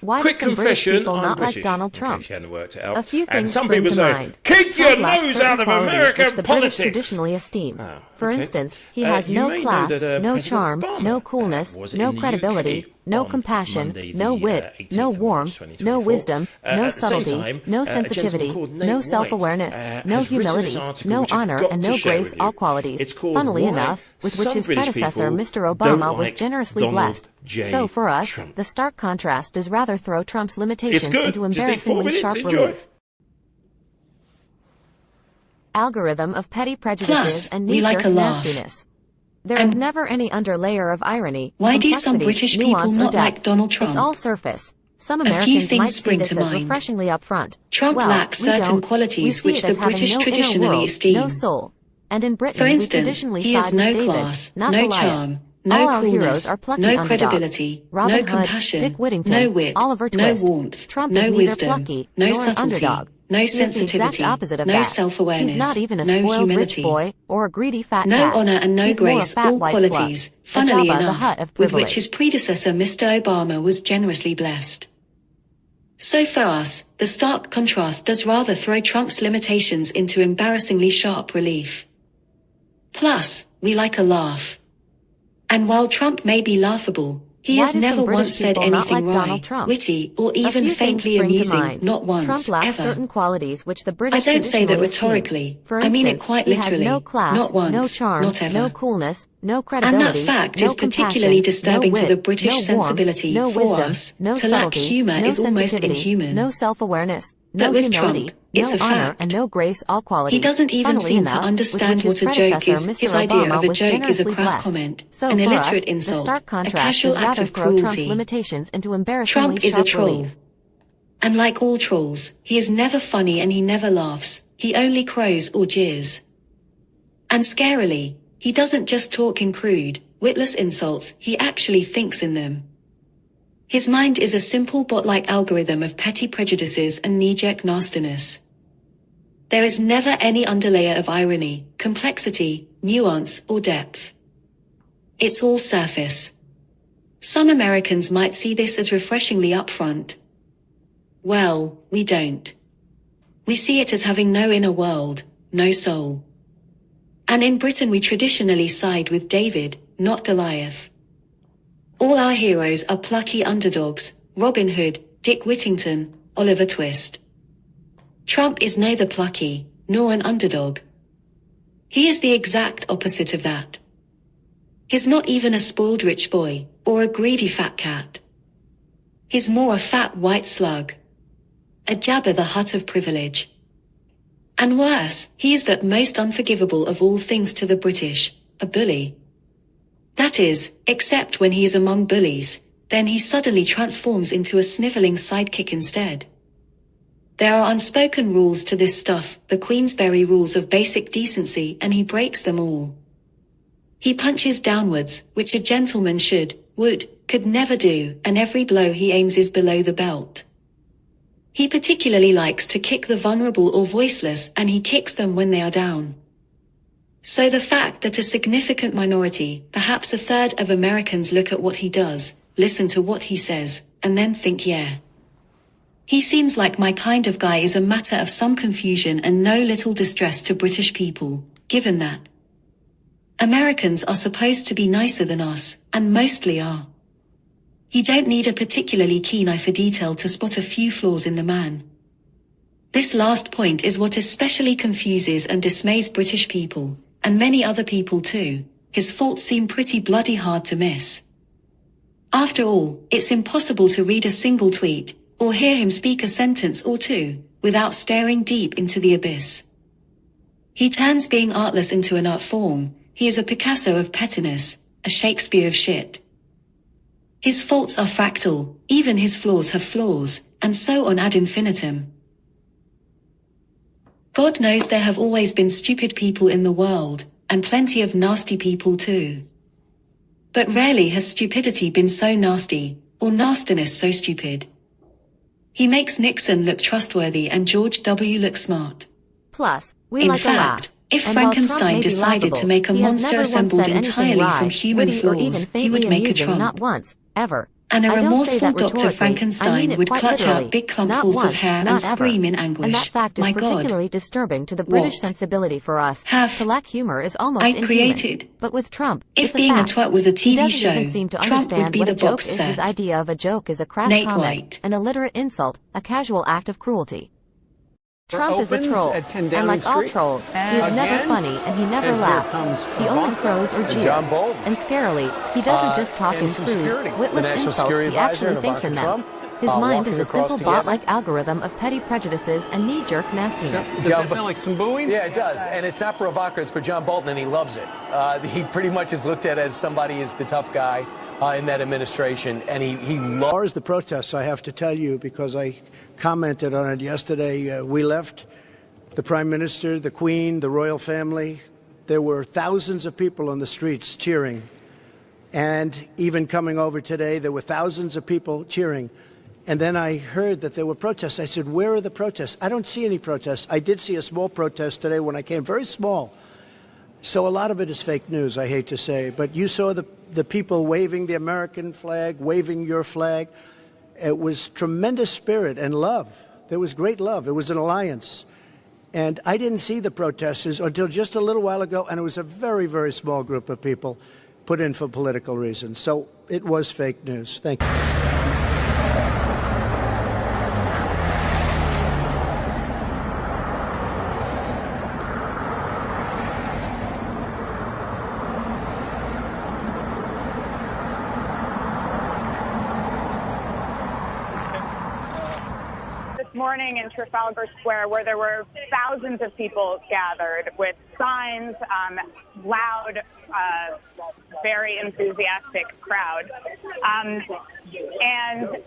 Why Quick do some British confession, people I'm not British. like Donald In Trump? case you hadn't worked it out. A few And things some spring people to say, mind. keep your Trump lacks nose certain out of qualities American which the politics. British traditionally esteem. Oh, For okay. instance, he has You no may know class, that, no President charm, Obama, no coolness, was no in the credibility, UK no on compassion, Monday, no the, wit, 18th no of March, warmth, 2024. no wisdom, no At the same subtlety, time, no a gentleman sensitivity, called no Nate self-awareness, White, no has written this humility, article no which I've honor, got and to no share grace, with you. all qualities, It's called funnily Why enough, with which Some his British predecessor, People Mr. Don't Obama, was Like generously Donald blessed. J. So for us, Trump. the stark contrast does rather throw Trump's It's limitations good. into Just need 4 embarrassingly minutes. sharp Enjoy. relief. Algorithm of petty prejudices Plus, and we like knee-jerk a laugh. nastiness. There is never any underlayer of irony, Why do some complexity, British people nuance, or not depth. like Donald Trump? It's all surface. Some A few Americans things might see spring this to as mind. refreshingly upfront. Trump Well, lacks we certain don't. We qualities see which it the as having British no inner traditionally world, esteem. no soul. And in Britain, For we instance, traditionally he has side with no David, class, not no Goliath. charm, All no our heroes coolness, are plucky no underdogs. credibility, Robin no Hood, compassion, Dick Whittington, no wit, Oliver no Twist. warmth, Trump no is neither wisdom, plucky no nor an subtlety, underdog. no He is the exact sensitivity, opposite of no that. self-awareness, He's not even a no spoiled rich humility, boy or a greedy fat no cat. honor and no He's more a grace, fat all white qualities, fluff. funnily A Jabba the enough, Hutt of with which privilege. his predecessor Mr. Obama was generously blessed. So for us, the stark contrast does rather throw Trump's limitations into embarrassingly sharp relief. Plus, we like a laugh. And while Trump may be laughable, he has never once said anything wry, witty, or even faintly amusing, not once, Trump lacks ever. certain qualities which the I British don't say that traditionally esteem. rhetorically, For I mean it instance, quite he has literally, no class, not once, no charm, not ever. no coolness, no And credibility, that fact no is particularly compassion, disturbing no to the wit, British no warmth, sensibility. no For wisdom, us, no to lack subtlety, humor no is almost sensitivity, inhuman. no self-awareness, But no with humility, Trump, it's no a honor, fact. and no grace, all qualities. He doesn't even Funnily seem to enough, understand with which what his a joke is. predecessor, His Mr. idea Obama, of a was joke is a generously crass blessed. comment, So an for us, illiterate the insult, stark a contrast casual does act rather of throw Trump's cruelty. limitations into embarrassingly Trump is a sharp troll. relief. And like all trolls, he is never funny and he never laughs, he only crows or jeers. And scarily, he doesn't just talk in crude, witless insults, he actually thinks in them. His mind is a simple bot-like algorithm of petty prejudices and knee-jerk nastiness. There is never any underlayer of irony, complexity, nuance, or depth. It's all surface. Some Americans might see this as refreshingly upfront. Well, we don't. We see it as having no inner world, no soul. And in Britain we traditionally side with David, not Goliath. All our heroes are plucky underdogs, Robin Hood, Dick Whittington, Oliver Twist. Trump is neither plucky, nor an underdog. He is the exact opposite of that. He's not even a spoiled rich boy, or a greedy fat cat. He's more a fat white slug. A Jabba the Hutt of privilege. And worse, he is that most unforgivable of all things to the British, a bully. That is, except when he is among bullies, then he suddenly transforms into a sniveling sidekick instead. There are unspoken rules to this stuff, the Queensberry rules of basic decency, and he breaks them all. He punches downwards, which a gentleman could never do, and every blow he aims is below the belt. He particularly likes to kick the vulnerable or voiceless, and he kicks them when they are down. So the fact that a significant minority, perhaps a third of Americans look at what he does, listen to what he says, and then think, yeah, he seems like my kind of guy, is a matter of some confusion and no little distress to British people, given that Americans are supposed to be nicer than us, and mostly are. You don't need a particularly keen eye for detail to spot a few flaws in the man. This last point is what especially confuses and dismays British people, and many other people too. His faults seem pretty bloody hard to miss. After all, it's impossible to read a single tweet, or hear him speak a sentence or two, without staring deep into the abyss. He turns being artless into an art form. He is a Picasso of pettiness, a Shakespeare of shit. His faults are fractal, even his flaws have flaws, and so on ad infinitum. God knows there have always been stupid people in the world, and plenty of nasty people too. But rarely has stupidity been so nasty, or nastiness so stupid. He makes Nixon look trustworthy and George W. look smart. Plus, we In like a laugh. fact, if And while Trump Frankenstein may be decided laughable, to make a he has monster never once assembled said anything entirely wry, from human witty, or even flaws, he would faintly make a amusing, Trump. not once, ever. And a I don't say remorseful that Dr. rhetorically, I Frankenstein mean it would quite clutch literally. out big Not clumpfuls of once, hair not and ever. scream in And that anguish. fact is My God. particularly disturbing to the British What? sensibility for us. Have To lack humor is almost I inhuman. created? But with Trump, If it's a being a fact. twat was a He TV doesn't show, even seem to Trump would understand be what the a joke box is. His set. idea of a joke is a crass Nate comment, White. an illiterate insult, a casual act of cruelty. Trump is a opens troll, at 10 and Downing like all Street. trolls, he is Again? never funny and he never And here laughs. comes He only Ivanka crows or and jeers. John Bolton. And scarily, he doesn't just talk and in some crude, security. The witless National insults, Security he Advisor actually and thinks in Ivanka them. Trump, His mind walking is a across simple together. bot-like algorithm of petty prejudices and knee-jerk nastiness. Does that sound like some booing? Yeah, it does. And it's not for Ivanka, it's for John Bolton, and he loves it. He pretty much is looked at as somebody as the tough guy in that administration, and he loves. As far as the protests, I have to tell you, because I commented on it yesterday, we left the Prime Minister, the Queen, the royal family. There were thousands of people on the streets cheering. And even coming over today, there were thousands of people cheering. And then I heard that there were protests. I said, where are the protests? I don't see any protests. I did see a small protest today when I came, very small. So a lot of it is fake news, I hate to say. But you saw the people waving the American flag, waving your flag. It was tremendous spirit and love. There was great love. It was an alliance. And I didn't see the protesters until just a little while ago, and it was a very, very small group of people put in for political reasons. So it was fake news. Thank you. Morning in Trafalgar Square, where there were thousands of people gathered with signs, loud, very enthusiastic crowd. And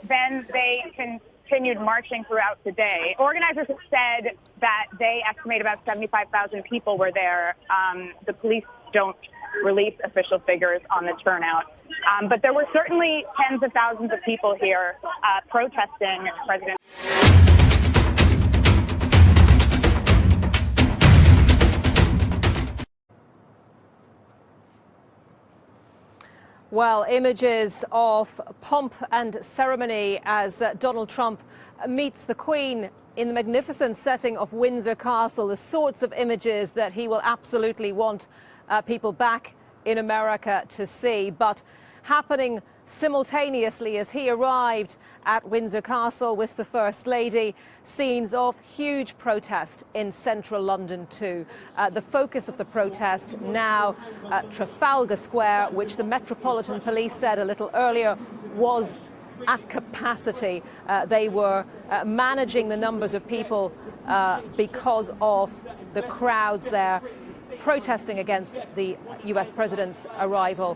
then they continued marching throughout the day. Organizers have said that they estimate about 75,000 people were there. The police don't release official figures on the turnout. But there were certainly tens of thousands of people here protesting President. Well, images of pomp and ceremony as Donald Trump meets the Queen in the magnificent setting of Windsor Castle, the sorts of images that he will absolutely want people back in America to see, but happening simultaneously as he arrived at Windsor Castle with the First Lady, scenes of huge protest in central London too. The focus of the protest now at Trafalgar Square, which the Metropolitan Police said a little earlier was at capacity. They were managing the numbers of people because of the crowds there protesting against the US President's arrival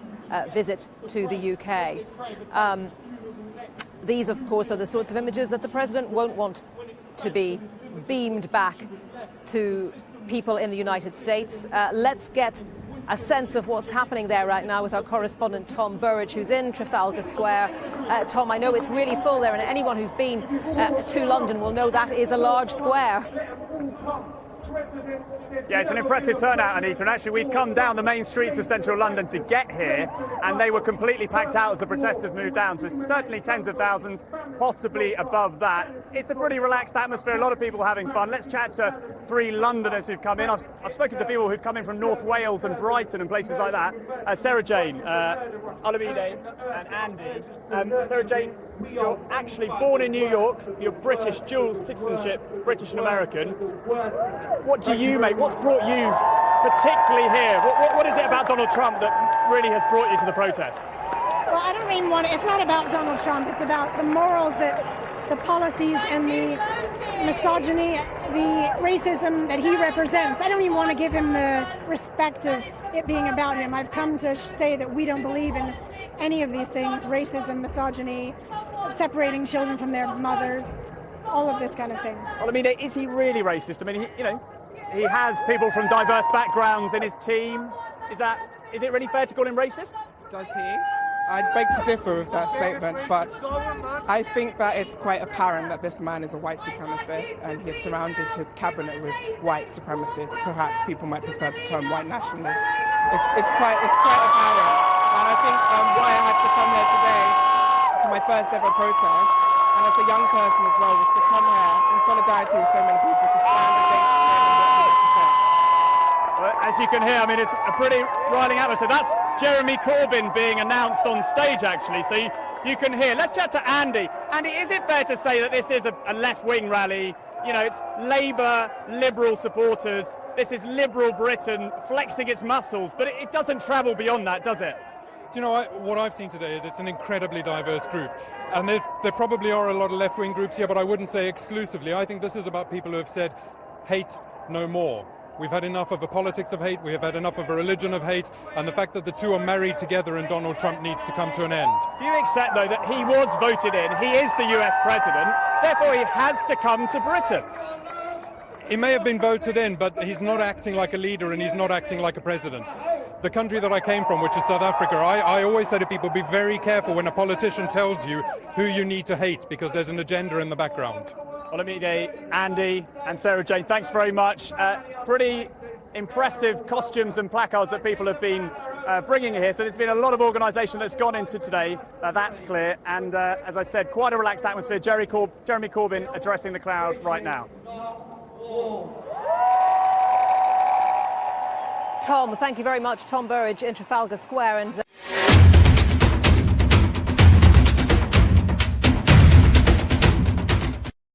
visit to the UK. These, of course, are the sorts of images that the President won't want to be beamed back to people in the United States. Let's get a sense of what's happening there right now with our correspondent Tom Burridge, who's in Trafalgar Square. Tom, I know it's really full there, and anyone who's been to London will know that is a large square. Yeah, it's an impressive turnout, Anita, and actually we've come down the main streets of central London to get here, and they were completely packed out as the protesters moved down, so certainly tens of thousands, possibly above that. It's a pretty relaxed atmosphere, a lot of people having fun. Let's chat to three Londoners who've come in. I've spoken to people who've come in from North Wales and Brighton and places like that. Sarah Jane, Olamide and Andy. Sarah Jane, you're actually born in New York, you're British, dual citizenship, British and American. What do you make? What's brought you particularly here? What is it about Donald Trump that really has brought you to the protest? Well, I don't even want to, it's not about Donald Trump, it's about the morals that the policies and the misogyny, the racism that he represents. I don't even want to give him the respect of it being about him. I've come to say that we don't believe in any of these things, racism, misogyny, separating children from their mothers, all of this kind of thing. Well, I mean, is he really racist? I mean, he has people from diverse backgrounds in his team. Is it really fair to call him racist? Does he? I'd beg to differ with that statement, but I think that it's quite apparent that this man is a white supremacist and he's surrounded his cabinet with white supremacists. Perhaps people might prefer the term white nationalists. It's quite apparent, and I think why I had to come here today to my first ever protest, and as a young person as well, was to come here in solidarity with so many people to stand against him and what he represents. Well, as you can hear, I mean, it's a pretty riling atmosphere. That's Jeremy Corbyn being announced on stage, actually, so you can hear. Let's chat to Andy. Andy, is it fair to say that this is a left-wing rally? You know, it's Labour, Liberal supporters. This is Liberal Britain flexing its muscles, but it doesn't travel beyond that, does it? Do you know what I've seen today is it's an incredibly diverse group, and there probably are a lot of left-wing groups here, but I wouldn't say exclusively. I think this is about people who have said, hate no more. We've had enough of a politics of hate, we have had enough of a religion of hate, and the fact that the two are married together and Donald Trump needs to come to an end. Do you accept, though, that he was voted in, he is the US president, therefore he has to come to Britain? He may have been voted in, but he's not acting like a leader and he's not acting like a president. The country that I came from, which is South Africa, I always say to people, be very careful when a politician tells you who you need to hate, because there's an agenda in the background. Olamide, Andy and Sarah Jane, thanks very much. Pretty impressive costumes and placards that people have been bringing here. So there's been a lot of organisation that's gone into today, that's clear. And as I said, quite a relaxed atmosphere. Jeremy Corbyn addressing the crowd right now. Tom, thank you very much. Tom Burridge in Trafalgar Square. And